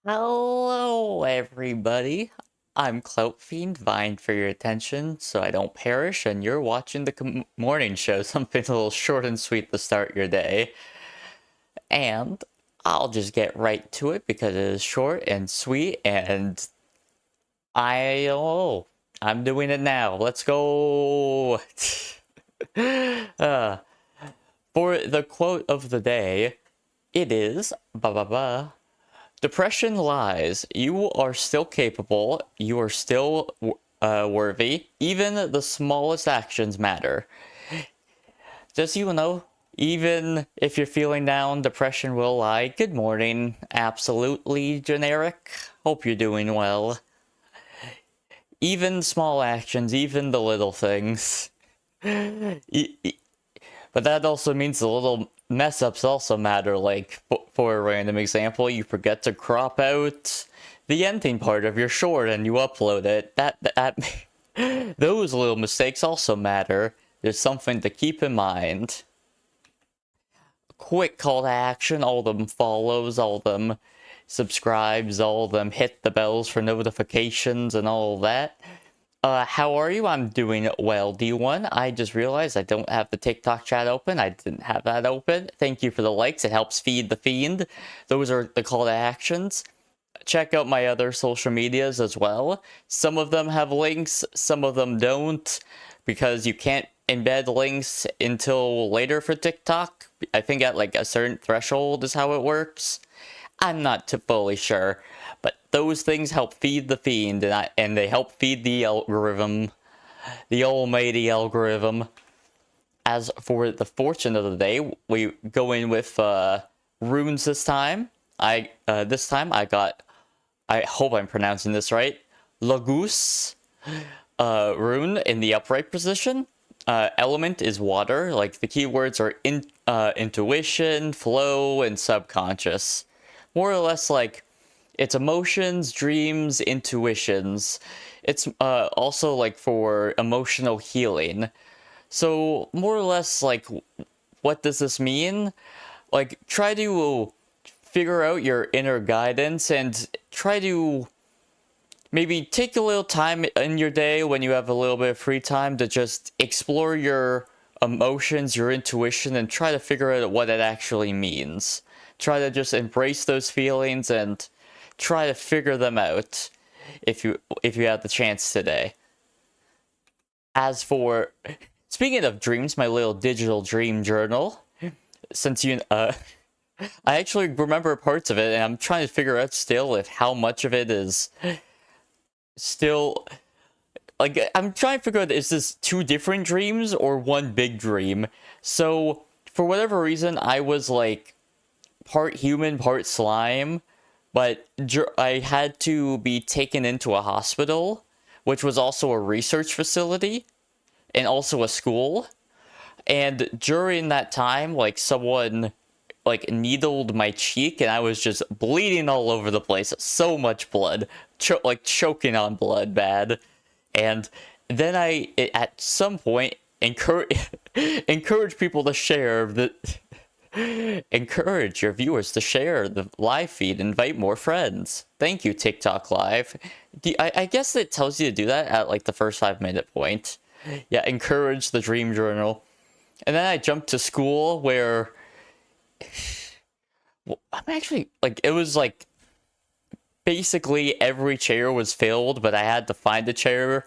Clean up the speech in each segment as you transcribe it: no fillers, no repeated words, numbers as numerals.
Hello, everybody. I'm Clout Fiend, vying for your attention so I don't perish, and you're watching the morning show, something a little short and sweet to start your day. And I'll just get right to it because it is short and sweet, and I'm doing it now. Let's go. uh, for the quote of the day, it is ba ba ba. Depression lies. You are still capable. You are still worthy. Even the smallest actions matter. Just so you know, even if you're feeling down, depression will lie. Good morning. Absolutely generic. Hope you're doing well. Even small actions, even the little things. But that also means the little mess ups also matter. Like, for a random example, you forget to crop out the ending part of your short and you upload it. Those little mistakes also matter. There's something to keep in mind. Quick call to action, all of them follows, all of them subscribes, all of them hit the bells for notifications and all of that. How are you? I'm doing well, D1. I just realized I don't have the TikTok chat open. I didn't have that open. Thank you for the likes. It helps feed the fiend. Those are the call to actions. Check out my other social medias as well. Some of them have links, some of them don't, because you can't embed links until later for TikTok. I think at like a certain threshold is how it works. I'm not fully sure, but those things help feed the fiend, and they help feed the algorithm, the almighty algorithm. As for the fortune of the day, we go in with runes this time. This time I got, I hope I'm pronouncing this right, Lagus rune in the upright position. Element is water. Like the keywords are intuition, flow, and subconscious. More or less like it's emotions, dreams, intuitions. It's also like for emotional healing. So more or less like what does this mean? Like try to figure out your inner guidance and try to maybe take a little time in your day when you have a little bit of free time to just explore your emotions, your intuition, and try to figure out what it actually means. Try to just embrace those feelings and try to figure them out if you have the chance today. As for speaking of dreams, my little digital dream journal, since I actually remember parts of it, and I'm trying to figure out still if how much of it is still, like, I'm trying to figure out, is this two different dreams or one big dream? So for whatever reason, I was like part human, part slime, but I had to be taken into a hospital, which was also a research facility and also a school. And during that time, like, someone like needled my cheek and I was just bleeding all over the place. So much blood, like choking on blood bad. And then at some point encourage people to share the encourage your viewers to share the live feed, invite more friends. Thank you, TikTok Live. I guess it tells you to do that at like the first 5-minute point. Yeah, encourage the dream journal. And then I jumped to school where I'm actually like, it was like basically every chair was filled, but I had to find a chair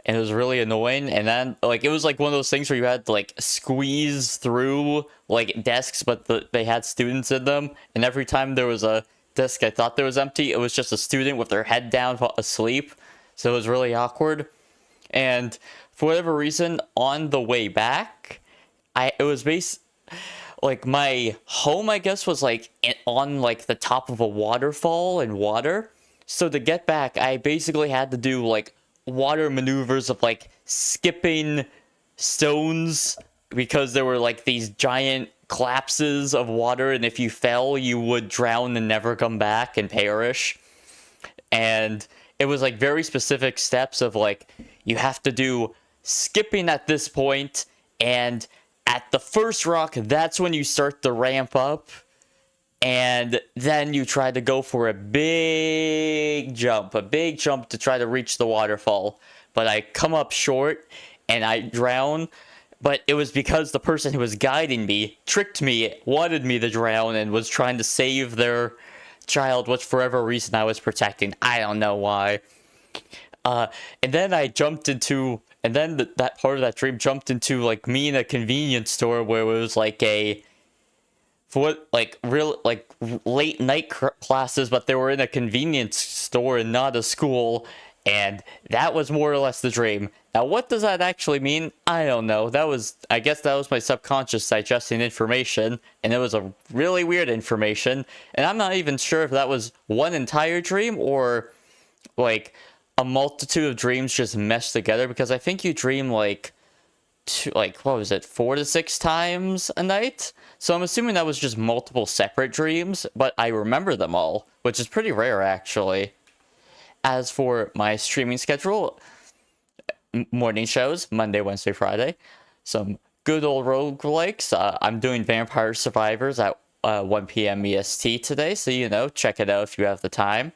and it was really annoying. And then like it was like one of those things where you had to like squeeze through like desks, but they had students in them, and every time there was a desk I thought there was empty, it was just a student with their head down asleep. So it was really awkward. And for whatever reason, on the way back, it was like my home, I guess, was like on like the top of a waterfall and water. So to get back, I basically had to do like water maneuvers of like skipping stones because there were like these giant collapses of water, and if you fell, you would drown and never come back and perish. And it was like very specific steps of like, you have to do skipping at this point, and at the first rock, that's when you start to ramp up. And then you try to go for a big jump to try to reach the waterfall. But I come up short and I drown. But it was because the person who was guiding me tricked me, wanted me to drown, and was trying to save their child, which for whatever reason I was protecting. I don't know why. And then I jumped into, and then that part of that dream jumped into like me in a convenience store where it was like a, for like real like late night classes, but they were in a convenience store and not a school, and that was more or less the dream. Now, what does that actually mean? I don't know. I guess that was my subconscious digesting information, and it was a really weird information, and I'm not even sure if that was one entire dream or like a multitude of dreams just meshed together, because I think you dream like what was it, 4 to 6 times a night? So I'm assuming that was just multiple separate dreams, but I remember them all, which is pretty rare actually. As for my streaming schedule, morning shows, Monday, Wednesday, Friday. Some good old roguelikes. I'm doing Vampire Survivors at 1 p.m. EST today, so check it out if you have the time.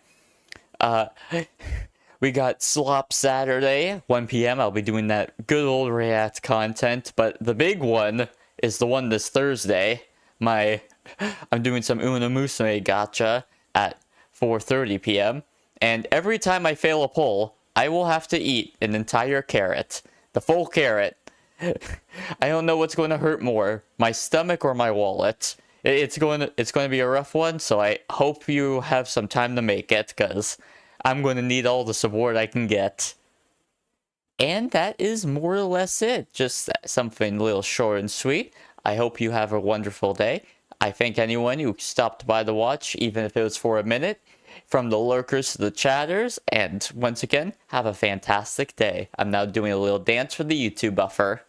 We got Slop Saturday, 1 p.m. I'll be doing that good old React content, but the big one is the one this Thursday. I'm doing some Una Musume gacha at 4:30 p.m. And every time I fail a pull, I will have to eat an entire carrot. The full carrot. I don't know what's going to hurt more, my stomach or my wallet. It's going to be a rough one, so I hope you have some time to make it, because I'm going to need all the support I can get. And that is more or less it. Just something a little short and sweet. I hope you have a wonderful day. I thank anyone who stopped by to watch, even if it was for a minute. From the lurkers to the chatters. And once again, have a fantastic day. I'm now doing a little dance for the YouTube buffer.